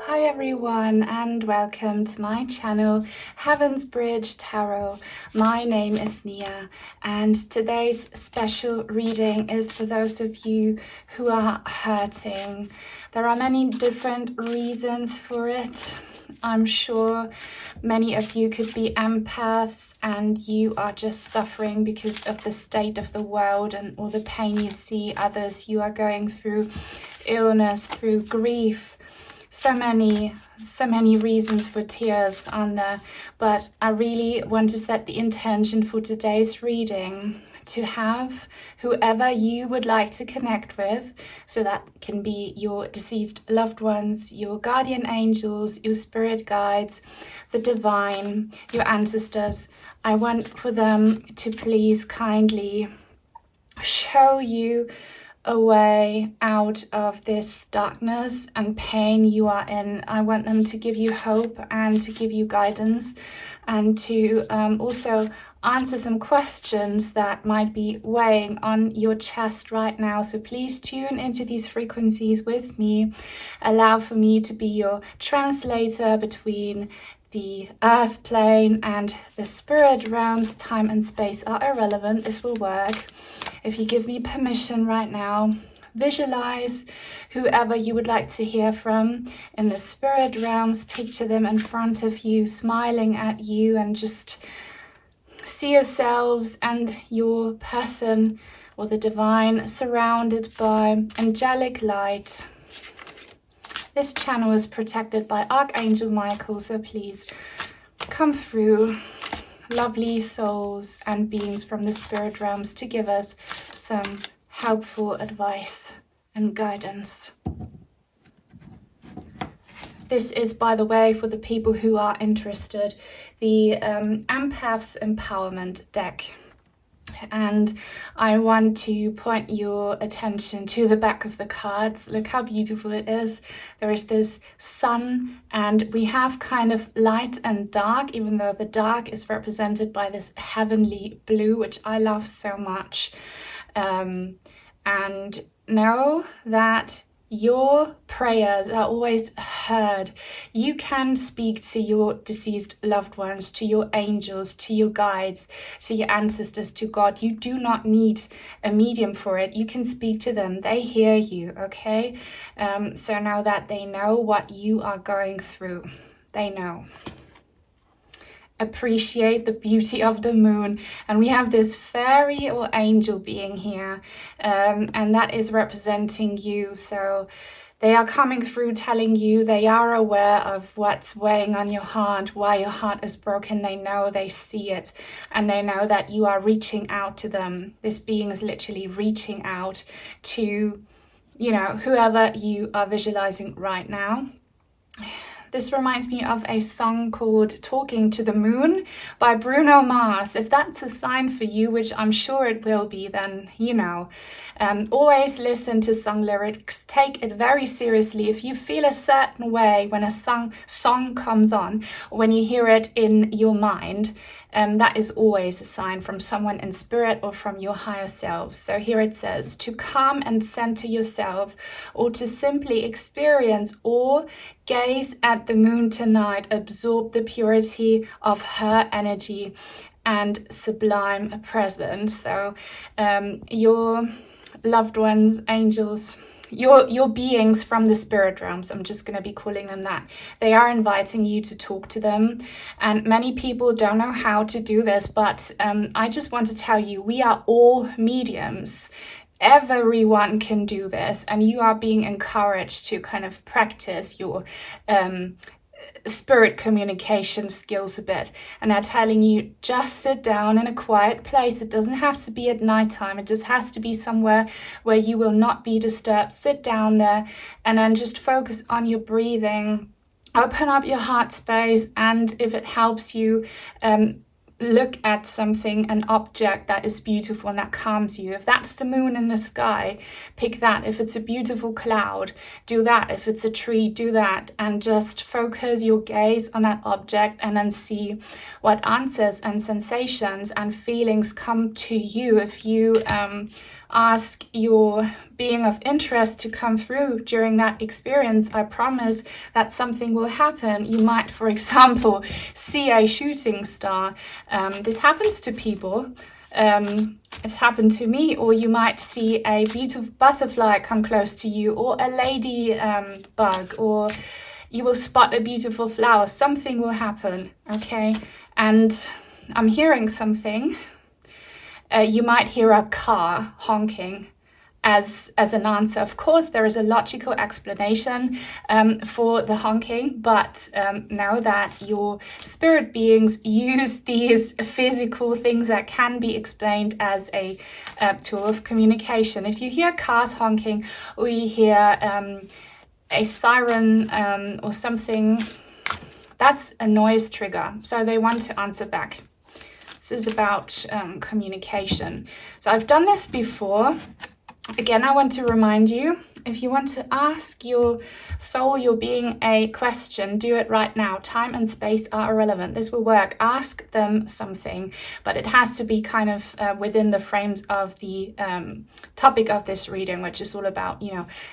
Hi everyone and welcome to my channel Heaven's Bridge Tarot. My name is Nia and today's special reading is for those of you who are hurting. There are many different reasons for it. I'm sure many of you could be empaths and you are just suffering because of the state of the world and all the pain you see. Others, you are going through illness, through grief. So many reasons for tears on there, but I really want to set the intention for today's reading to have whoever you would like to connect with. So that can be your deceased loved ones, your guardian angels, your spirit guides, the divine, your ancestors. I want for them to please kindly show you a way out of this darkness and pain you are in. I want them to give you hope and to give you guidance and to also answer some questions that might be weighing on your chest right now. So please tune into these frequencies with me. Allow for me to be your translator between the earth plane and the spirit realms. Time and space are irrelevant. This will work. If you give me permission right now, visualize whoever you would like to hear from in the spirit realms. Picture them in front of you, smiling at you, and just see yourselves and your person or the divine surrounded by angelic light. This channel is protected by Archangel Michael, so please come through, lovely souls and beings from the spirit realms, to give us some helpful advice and guidance. This is, by the way, for the people who are interested, the Empath's Empowerment deck. And I want to point your attention to the back of the cards. Look how beautiful it is. There is this sun and we have kind of light and dark, even though the dark is represented by this heavenly blue, which I love so much. And know that your prayers are always heard. You can speak to your deceased loved ones, to your angels, to your guides, to your ancestors, to God. You do not need a medium for it. You can speak to them. They hear you, okay? So now that they know what you are going through, they know. Appreciate the beauty of the moon, and we have this fairy or angel being here, and that is representing you. So they are coming through, telling you they are aware of what's weighing on your heart, why your heart is broken. They know, they see it, and they know that you are reaching out to them. This being is literally reaching out to, whoever you are visualizing right now. This reminds me of a song called Talking to the Moon by Bruno Mars. If that's a sign for you, which I'm sure it will be, then always listen to song lyrics. Take it very seriously. If you feel a certain way when a song comes on, or when you hear it in your mind, that is always a sign from someone in spirit or from your higher self. So here it says, to calm and center yourself, or to simply experience or gaze at the moon tonight, absorb the purity of her energy and sublime presence. So your loved ones, angels, your beings from the spirit realms, I'm just going to be calling them that, they are inviting you to talk to them. And many people don't know how to do this, but I just want to tell you, we are all mediums. Everyone can do this, and you are being encouraged to kind of practice your spirit communication skills a bit. And they're telling you, just sit down in a quiet place. It doesn't have to be at nighttime. It just has to be somewhere where you will not be disturbed. Sit down there and then just focus on your breathing. Open up your heart space, and if it helps you, look at something, an object that is beautiful and that calms you. If that's the moon in the sky, pick that. If it's a beautiful cloud, do that. If it's a tree, do that. And just focus your gaze on that object and then see what answers and sensations and feelings come to you. If you ask your being of interest to come through during that experience, I promise that something will happen. You might, for example, see a shooting star. This happens to people. It happened to me. Or you might see a beautiful butterfly come close to you, or a lady bug, or you will spot a beautiful flower. Something will happen, okay? And I'm hearing something. You might hear a car honking as an answer. Of course, there is a logical explanation for the honking, but know that your spirit beings use these physical things that can be explained as a tool of communication. If you hear cars honking, or you hear a siren or something, that's a noise trigger. So they want to answer back. This is about communication. So I've done this before. Again, I want to remind you, if you want to ask your soul, your being, a question, do it right now. Time and space are irrelevant. This will work. Ask them something, but it has to be kind of within the frames of the topic of this reading, which is all about,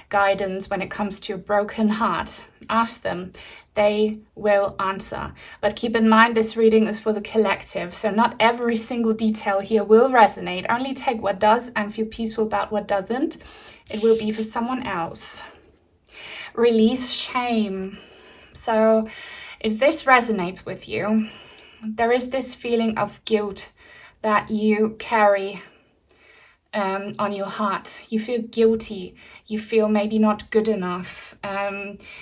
guidance when it comes to a broken heart. Ask them. They will answer. But keep in mind, this reading is for the collective, so not every single detail here will resonate. Only take what does and feel peaceful about what doesn't. It will be for someone else. Release shame. So if this resonates with you, there is this feeling of guilt that you carry on your heart. You feel guilty. You feel maybe not good enough.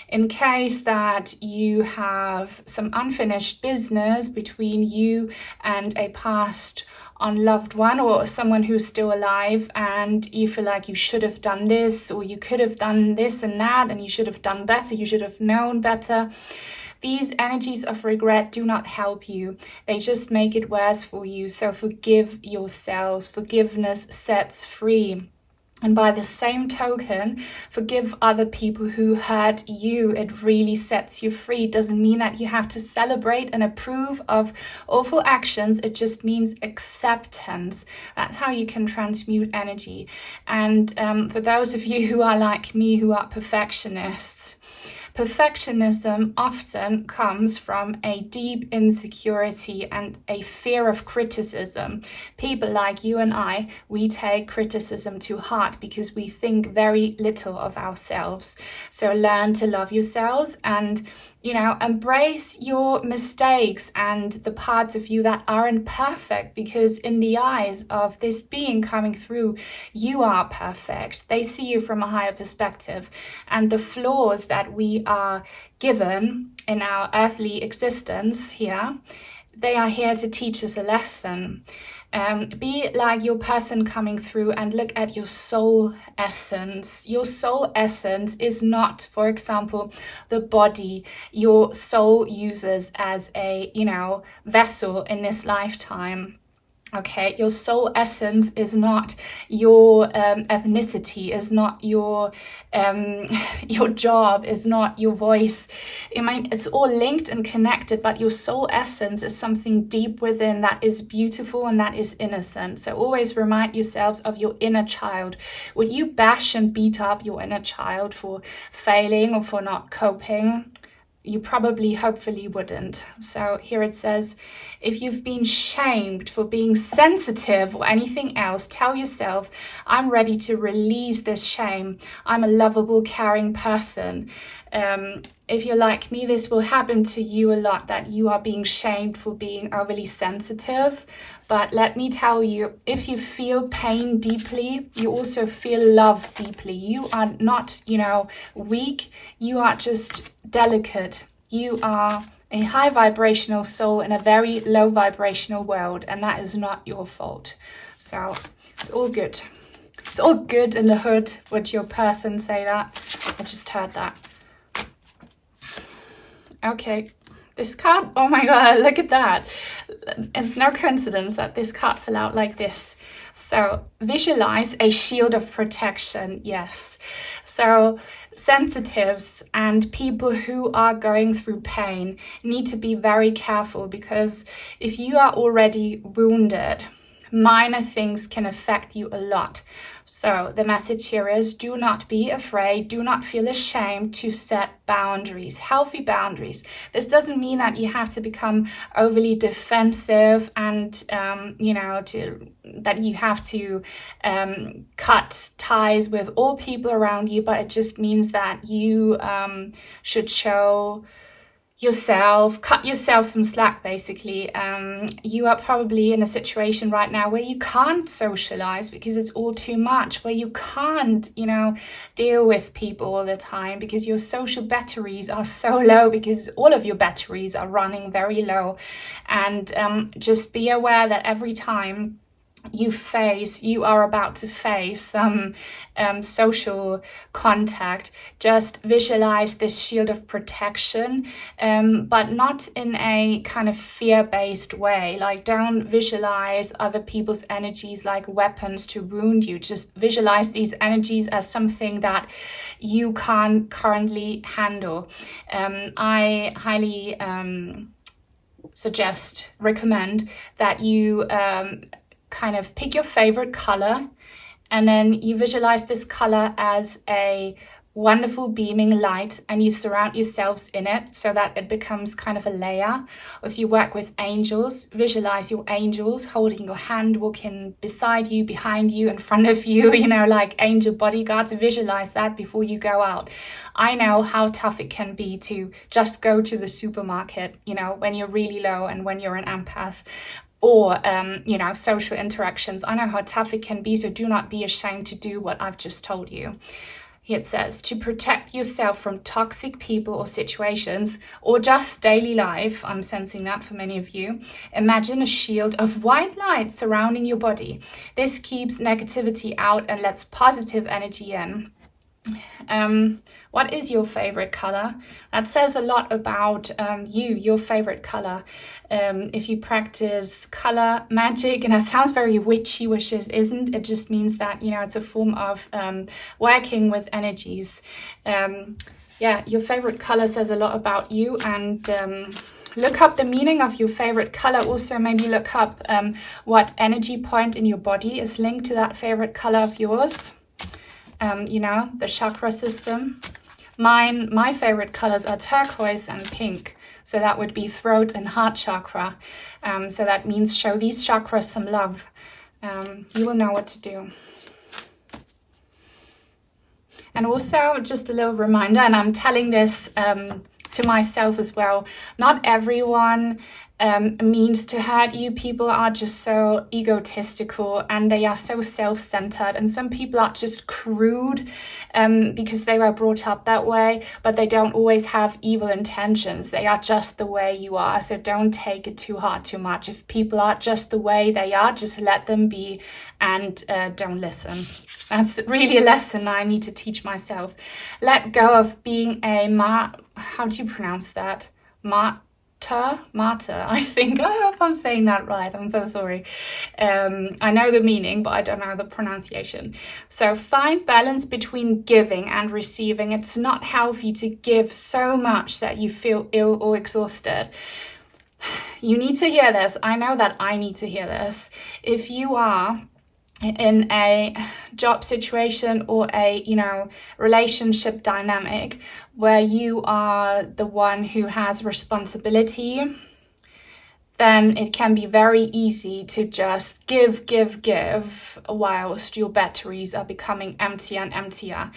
In case that you have some unfinished business between you and a past unloved one, or someone who's still alive, and you feel like you should have done this, or you could have done this and that, and you should have done better, you should have known better. These energies of regret do not help you. They just make it worse for you. So forgive yourselves. Forgiveness sets free. And by the same token, forgive other people who hurt you. It really sets you free. It doesn't mean that you have to celebrate and approve of awful actions. It just means acceptance. That's how you can transmute energy. And for those of you who are like me, who are perfectionists, perfectionism often comes from a deep insecurity and a fear of criticism. People like you and I, we take criticism to heart because we think very little of ourselves. So learn to love yourselves and embrace your mistakes and the parts of you that aren't perfect, because in the eyes of this being coming through, you are perfect. They see you from a higher perspective, and the flaws that we are given in our earthly existence here, they are here to teach us a lesson. Be like your person coming through and look at your soul essence. Your soul essence is not, for example, the body your soul uses as a, vessel in this lifetime. Okay, your soul essence is not your ethnicity, is not your job, is not your voice. It's all linked and connected, but your soul essence is something deep within that is beautiful and that is innocent. So always remind yourselves of your inner child. Would you bash and beat up your inner child for failing or for not coping? You probably, hopefully wouldn't. So here it says, if you've been shamed for being sensitive or anything else, tell yourself, I'm ready to release this shame. I'm a lovable, caring person. If you're like me, this will happen to you a lot, that you are being shamed for being overly sensitive. But let me tell you, if you feel pain deeply, you also feel love deeply. You are not, weak. You are just delicate. You are a high vibrational soul in a very low vibrational world, and that is not your fault. So it's all good. It's all good in the hood. Would your person say that? I just heard that. Okay, this card, oh my god, look at that. it's no coincidence that this card fell out like this. So visualize a shield of protection. Yes. So sensitives and people who are going through pain need to be very careful, because if you are already wounded, minor things can affect you a lot. So the message here is, do not be afraid, do not feel ashamed to set boundaries, healthy boundaries. This doesn't mean that you have to become overly defensive and, that you have to cut ties with all people around you, but it just means that you should show yourself, cut yourself some slack, basically. You are probably in a situation right now where you can't socialize because it's all too much, where you can't, deal with people all the time because your social batteries are so low, because all of your batteries are running very low. And just be aware that every time you are about to face some social contact, just visualize this shield of protection, but not in a kind of fear-based way. Like, don't visualize other people's energies like weapons to wound you. Just visualize these energies as something that you can't currently handle. I highly recommend that you kind of pick your favorite color, and then you visualize this color as a wonderful beaming light, and you surround yourselves in it so that it becomes kind of a layer. If you work with angels, visualize your angels holding your hand, walking beside you, behind you, in front of you, like angel bodyguards. Visualize that before you go out. I know how tough it can be to just go to the supermarket, when you're really low and when you're an empath, or, social interactions. I know how tough it can be, so do not be ashamed to do what I've just told you. Here it says, to protect yourself from toxic people or situations, or just daily life, I'm sensing that for many of you, imagine a shield of white light surrounding your body. This keeps negativity out and lets positive energy in. What is your favorite color? That says a lot about your favorite color. If you practice color magic, and that sounds very witchy, which it isn't, it just means that, it's a form of working with energies. Your favorite color says a lot about you, and look up the meaning of your favorite color. Also, maybe look up what energy point in your body is linked to that favorite color of yours. The chakra system. My favorite colors are turquoise and pink. So that would be throat and heart chakra. So that means show these chakras some love. You will know what to do. And also, just a little reminder, and I'm telling this to myself as well, not everyone means to hurt you. People are just so egotistical and they are so self-centered, and some people are just crude because they were brought up that way, but they don't always have evil intentions. They are just the way you are, so don't take it too hard too much. If people are just the way they are, just let them be and don't listen. That's really a lesson I need to teach myself. Let go of being a how do you pronounce that? Martyr, I think. I hope I'm saying that right. I'm so sorry. I know the meaning, but I don't know the pronunciation. So find balance between giving and receiving. It's not healthy to give so much that you feel ill or exhausted. You need to hear this. I know that I need to hear this. If you are in a job situation or a relationship dynamic where you are the one who has responsibility, then it can be very easy to just give whilst your batteries are becoming emptier and emptier.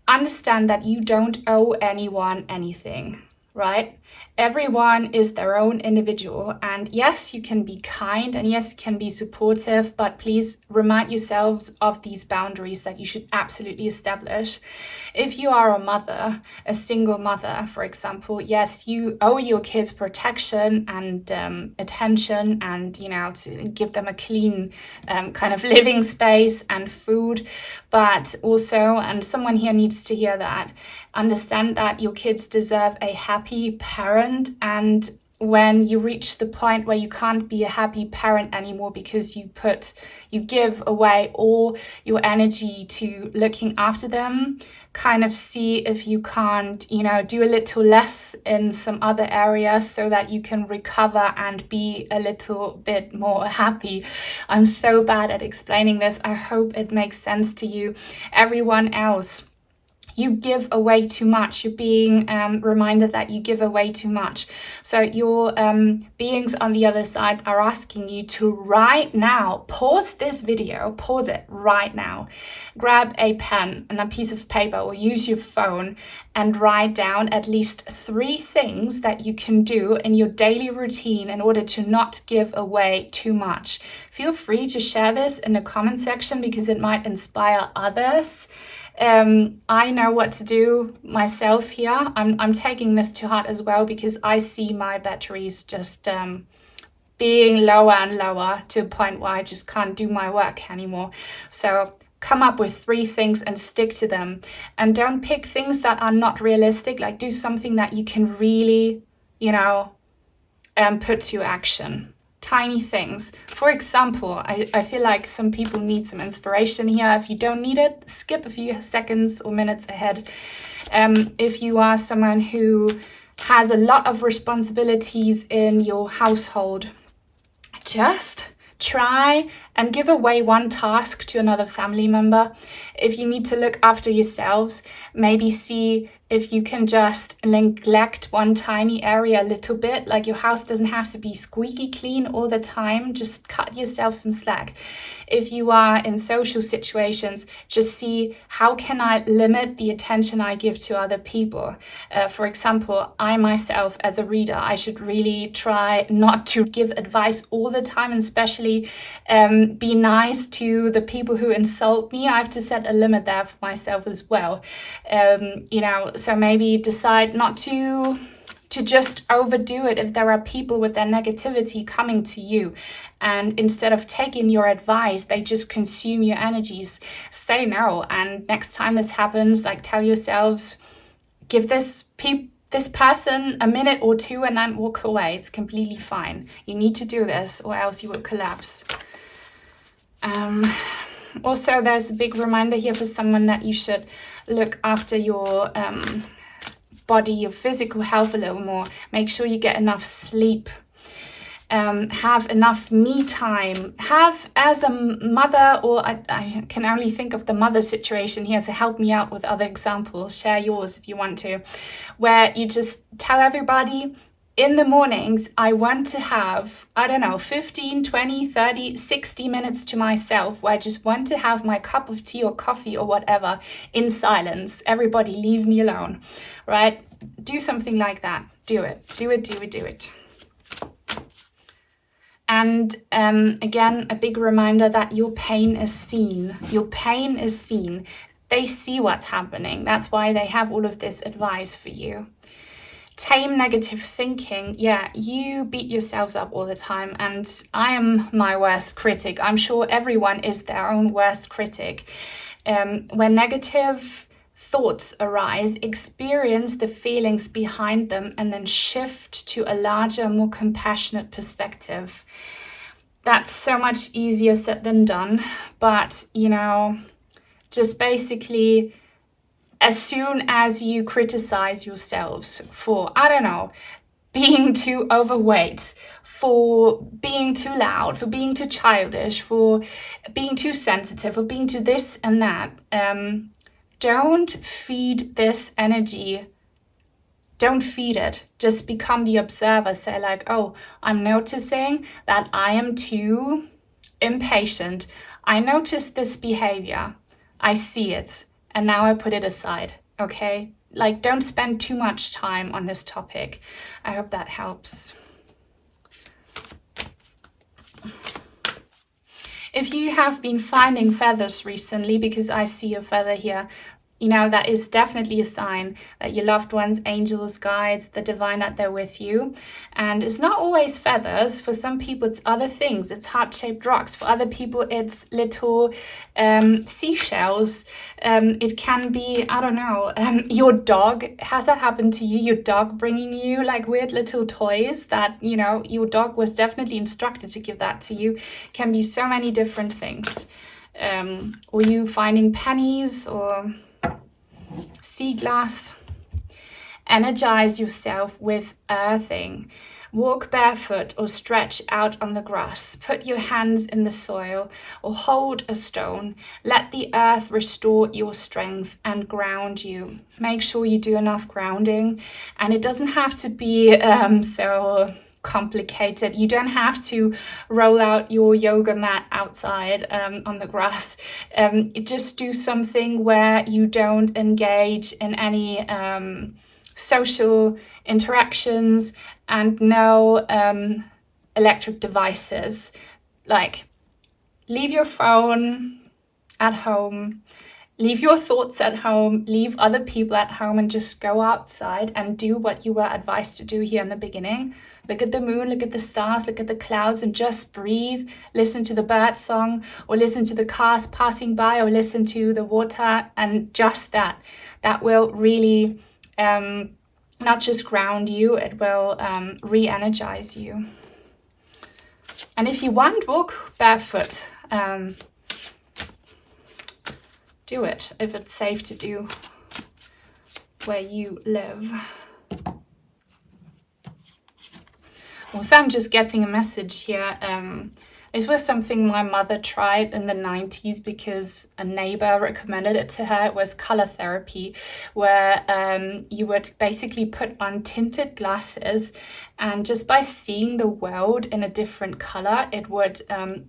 Understand that you don't owe anyone anything, right? Everyone is their own individual, and yes, you can be kind, and yes, you can be supportive, but please remind yourselves of these boundaries that you should absolutely establish. If you are a mother, a single mother, for example, yes, you owe your kids protection and attention, and to give them a clean kind of living space and food, but also, and someone here needs to hear that, understand that your kids deserve a happy parent, and when you reach the point where you can't be a happy parent anymore because you give away all your energy to looking after them, kind of see if you can't, do a little less in some other areas so that you can recover and be a little bit more happy. I'm so bad at explaining this. I hope it makes sense to you. Everyone else, you give away too much. You're being reminded that you give away too much. So your beings on the other side are asking you to right now pause this video, pause it right now, grab a pen and a piece of paper or use your phone and write down at least 3 things that you can do in your daily routine in order to not give away too much. Feel free to share this in the comment section because it might inspire others. I know what to do myself here. I'm taking this to heart as well because I see my batteries just being lower and lower to a point where I just can't do my work anymore. So come up with 3 things and stick to them. And don't pick things that are not realistic. Like, do something that you can really, put to action. Tiny things. For example, I feel like some people need some inspiration here. If you don't need it, skip a few seconds or minutes ahead. If you are someone who has a lot of responsibilities in your household, just try and give away one task to another family member. If you need to look after yourselves, maybe see if you can just neglect one tiny area a little bit. Like, your house doesn't have to be squeaky clean all the time. Just cut yourself some slack. If you are in social situations, just see, how can I limit the attention I give to other people? For example, I myself as a reader, I should really try not to give advice all the time, and especially be nice to the people who insult me. I have to set a limit there for myself as well. So maybe decide not to just overdo it if there are people with their negativity coming to you. And instead of taking your advice, they just consume your energies. Say no. And next time this happens, like, tell yourselves, give this person a minute or 2 and then walk away. It's completely fine. You need to do this or else you will collapse. Also, there's a big reminder here for someone that you should look after your body, your physical health a little more. Make sure you get enough sleep. Have enough me time. Have, as a mother, or I can only think of the mother situation here, so help me out with other examples. Share yours if you want to, where you just tell everybody, in the mornings, I want to have, 15, 20, 30, 60 minutes to myself where I just want to have my cup of tea or coffee or whatever in silence. Everybody leave me alone, right? Do something like that. Do it. And again, a big reminder that your pain is seen. Your pain is seen. They see what's happening. That's why they have all of this advice for you. Tame negative thinking. Yeah, you beat yourselves up all the time, and I am my worst critic. I'm sure everyone is their own worst critic. When negative thoughts arise, experience the feelings behind them and then shift to a larger, more compassionate perspective. That's so much easier said than done, but just basically, as soon as you criticize yourselves for, being too overweight, for being too loud, for being too childish, for being too sensitive, for being too this and that, don't feed this energy. Don't feed it. Just become the observer. Say like, oh, I'm noticing that I am too impatient. I notice this behavior. I see it. And now I put it aside, okay? Like, don't spend too much time on this topic. I hope that helps. If you have been finding feathers recently, because I see a feather here, that is definitely a sign that your loved ones, angels, guides, the divine, that they're with you. And it's not always feathers. For some people, it's other things. It's heart-shaped rocks. For other people, it's little seashells. It can be, I don't know, your dog. Has that happened to you? Your dog bringing you like weird little toys that, your dog was definitely instructed to give that to you. Can be so many different things. Or you finding pennies or sea glass. Energize yourself with earthing. Walk barefoot or stretch out on the grass. Put your hands in the soil or hold a stone. Let the earth restore your strength and ground you. Make sure you do enough grounding, and it doesn't have to be so complicated. You don't have to roll out your yoga mat outside on the grass. Just do something where you don't engage in any social interactions and no electric devices. Like, leave your phone at home, leave your thoughts at home, leave other people at home, and just go outside and do what you were advised to do here in the beginning. Look at the moon, look at the stars, look at the clouds, and just breathe. Listen to the bird song, or listen to the cars passing by, or listen to the water, and just that will really not just ground you, it will re-energize you. And if you want, walk barefoot. Do it if it's safe to do where you live. Also, I'm just getting a message here. This was something my mother tried in the 90s because a neighbor recommended it to her. It was color therapy, where you would basically put on tinted glasses, and just by seeing the world in a different color, it would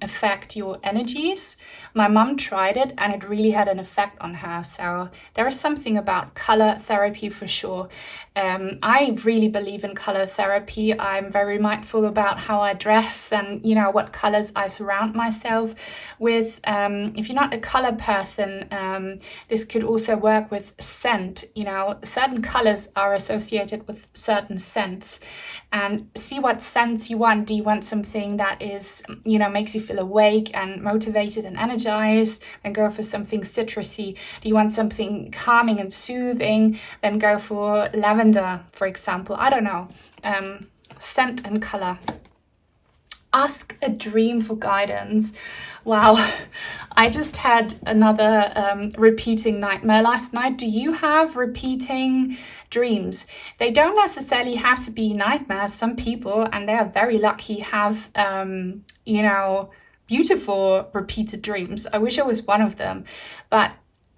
affect your energies. My mom tried it and it really had an effect on her. So there is something about color therapy for sure. I really believe in color therapy. I'm very mindful about how I dress and, what colors I surround myself with. If you're not a color person, this could also work with scent. Certain colors are associated with certain scents, and see what scents you want. Do you want something that is, makes you feel awake and motivated and energized? Then go for something citrusy. Do you want something calming and soothing? Then go for lavender, for example. I don't know. Scent and color. Ask a dream for guidance. Wow, I just had another repeating nightmare last night. Do you have repeating dreams? They don't necessarily have to be nightmares. Some people, and they are very lucky, have, beautiful repeated dreams. I wish I was one of them. But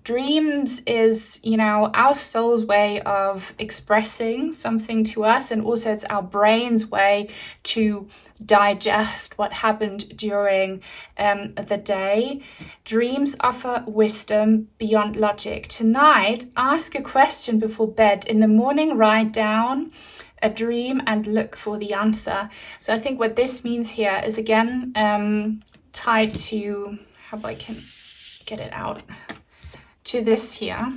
dreams is, our soul's way of expressing something to us, and also it's our brain's way to digest what happened during the day. Dreams offer wisdom beyond logic. Tonight, ask a question before bed. In the morning, write down a dream and look for the answer. So I think what this means here is, again, tied to how I can get it out, to this here.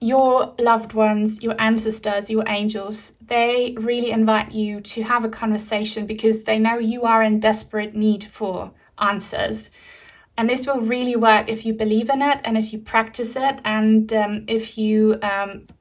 Your loved ones, your ancestors, your angels, they really invite you to have a conversation because they know you are in desperate need for answers. And this will really work if you believe in it and if you practice it, and if you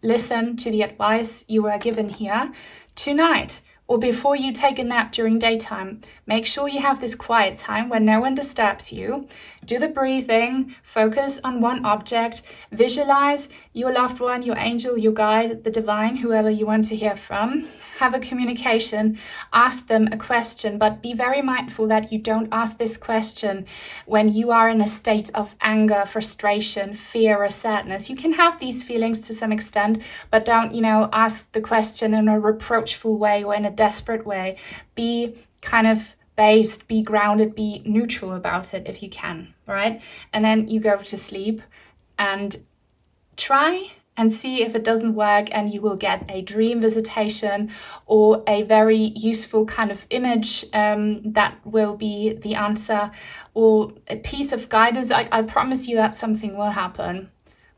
listen to the advice you were given here tonight. Or before you take a nap during daytime, make sure you have this quiet time where no one disturbs you. Do the breathing, focus on one object, visualize your loved one, your angel, your guide, the divine, whoever you want to hear from. Have a communication, ask them a question, but be very mindful that you don't ask this question when you are in a state of anger, frustration, fear, or sadness. You can have these feelings to some extent, but don't, ask the question in a reproachful way or in a desperate way. Be kind of based, be grounded, be neutral about it if you can, all right? And then you go to sleep and try and see if it doesn't work, and you will get a dream visitation or a very useful kind of image that will be the answer, or a piece of guidance. I promise you that something will happen.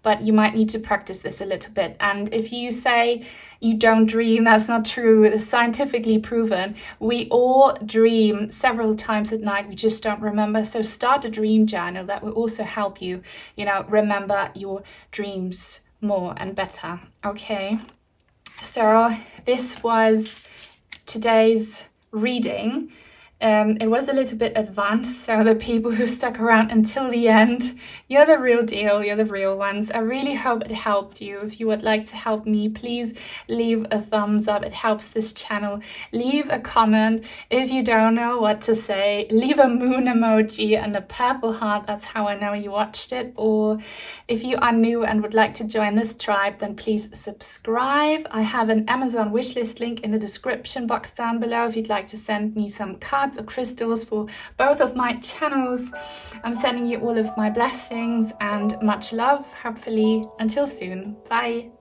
but you might need to practice this a little bit. And if you say you don't dream, that's not true. It's scientifically proven. We all dream several times at night. We just don't remember. So start a dream journal. That will also help you, remember your dreams more and better. Okay. So this was today's reading. It was a little bit advanced, so the people who stuck around until the end, you're the real deal, you're the real ones. I really hope it helped you. If you would like to help me, please leave a thumbs up. It helps this channel. Leave a comment. If you don't know what to say, leave a moon emoji and a purple heart. That's how I know you watched it. Or if you are new and would like to join this tribe, then please subscribe. I have an Amazon wishlist link in the description box down below if you'd like to send me some cards or crystals for both of my channels. I'm sending you all of my blessings and much love, hopefully until soon. Bye.